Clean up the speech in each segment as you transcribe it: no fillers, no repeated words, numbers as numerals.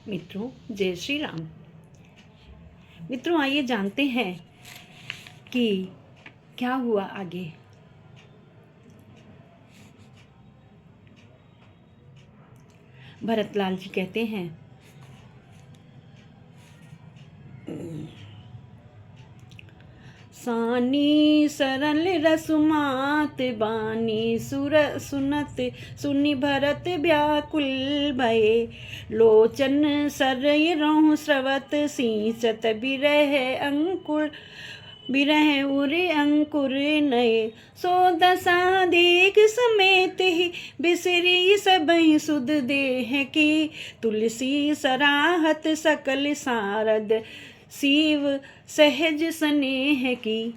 मित्रों, जय श्री राम। मित्रों, आइए जानते हैं कि क्या हुआ आगे। भरतलाल जी कहते हैं, सानी सरल रसुमात बानी सुर सुनत सुनि भरत व्याकुल भये, लोचन सरय रहु स्रवत सींचत बिरह उरे अंकुर नये, सो दशा देख समेत ही बिसरी सबहि सुध देह की, तुलसी सराहत सकल सारद शिव सहज स्नेह की।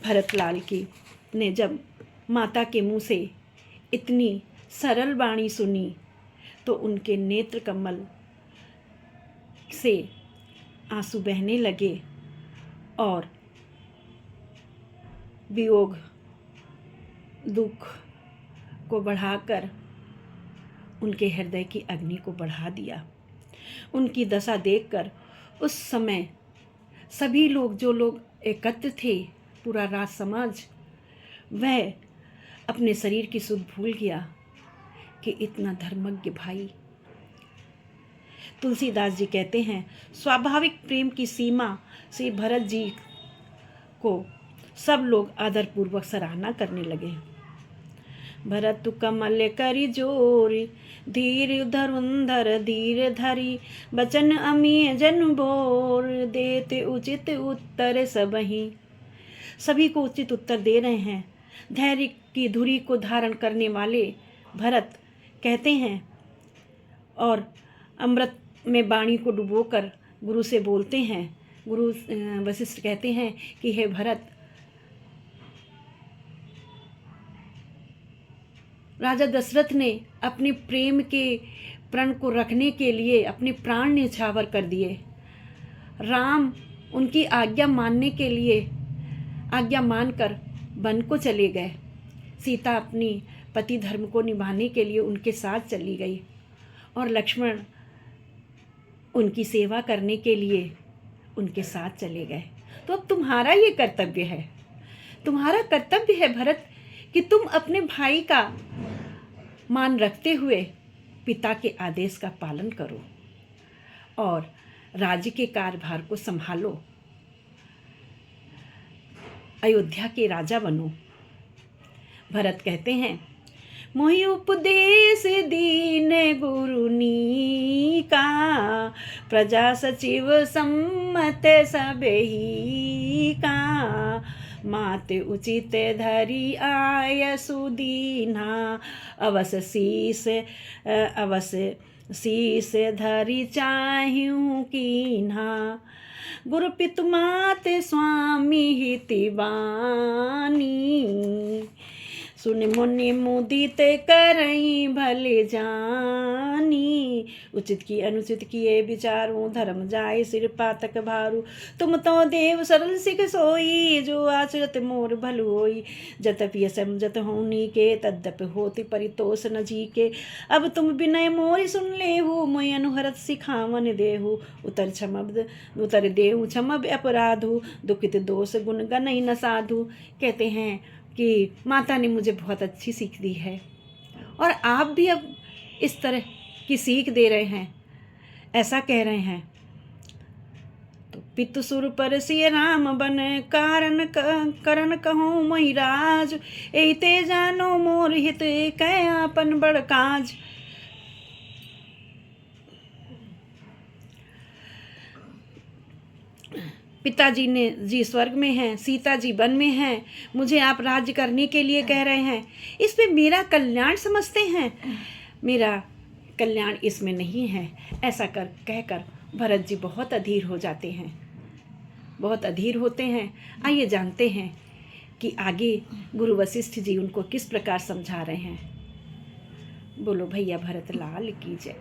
भरतलाल की ने जब माता के मुँह से इतनी सरल वाणी सुनी तो उनके नेत्र कमल से आंसू बहने लगे और वियोग दुख को बढ़ाकर उनके हृदय की अग्नि को बढ़ा दिया। उनकी दशा देखकर उस समय सभी लोग, जो लोग एकत्र थे, पूरा राज समाज, वह अपने शरीर की सुध भूल गया कि इतना धर्मज्ञ भाई। तुलसीदास जी कहते हैं, स्वाभाविक प्रेम की सीमा से भरत जी को सब लोग आदरपूर्वक सराहना करने लगे। भरत कमल करि जोरि, धीर धरुंधर धीर धरी, बचन अमीय जन बोर, देते उचित उत्तर सबहि। सभी को उचित उत्तर दे रहे हैं। धैर्य की धुरी को धारण करने वाले भरत कहते हैं और अमृत में वाणी को डुबोकर गुरु से बोलते हैं। गुरु वशिष्ठ कहते हैं कि हे भरत, राजा दशरथ ने अपने प्रेम के प्रण को रखने के लिए अपने प्राण न्यौछावर कर दिए। राम उनकी आज्ञा मानने के लिए आज्ञा मानकर वन को चले गए। सीता अपनी पति धर्म को निभाने के लिए उनके साथ चली गई और लक्ष्मण उनकी सेवा करने के लिए उनके साथ चले गए। तो अब तुम्हारा ये कर्तव्य है, तुम्हारा कर्तव्य है भरत, कि तुम अपने भाई का मान रखते हुए पिता के आदेश का पालन करो और राज्य के कार्यभार को संभालो, अयोध्या के राजा बनो। भरत कहते हैं, मोहि उपदेश दीन गुरुनी का, प्रजा सचिव सम्मत सबहि का, मात उचित धरि आय सुदीना, अवश्य शीस धरि चाहिहूँ कीन्हा, गुरु पितु मात स्वामी हिति बानी, सुनि मुनि मुदित करई भले जानी, उचित की अनुचित किए विचारू, धर्म जाय सिर पातक भारू, तुम तो देव सरल सिख सोई, जो आचरत मोर भल होई, जतपि समझत होनी के, तद्यपि होति परितोष न जी के, अब तुम विनय मोरि सुन लेहु, मोहि अनुहरत सिखावन देहु, उतर देहु क्षम अपराधु, दुखित दोष गुण गनहि न साधु। कहते हैं कि माता ने मुझे बहुत अच्छी सीख दी है और आप भी अब इस तरह की सीख दे रहे हैं, ऐसा कह रहे हैं। तो पितु सुर पर सिय राम बन, करन कहूँ मोहि राज, एते जानो मोर हित कै आपन बड़ काज। पिताजी ने जी स्वर्ग में हैं, सीता जी वन में हैं, मुझे आप राज्य करने के लिए कह रहे हैं, इसमें मेरा कल्याण समझते हैं, मेरा कल्याण इसमें नहीं है। ऐसा कहकर भरत जी बहुत अधीर हो जाते हैं, बहुत अधीर होते हैं। आइए जानते हैं कि आगे गुरु वशिष्ठ जी उनको किस प्रकार समझा रहे हैं। बोलो भैया भरतलाल की जय।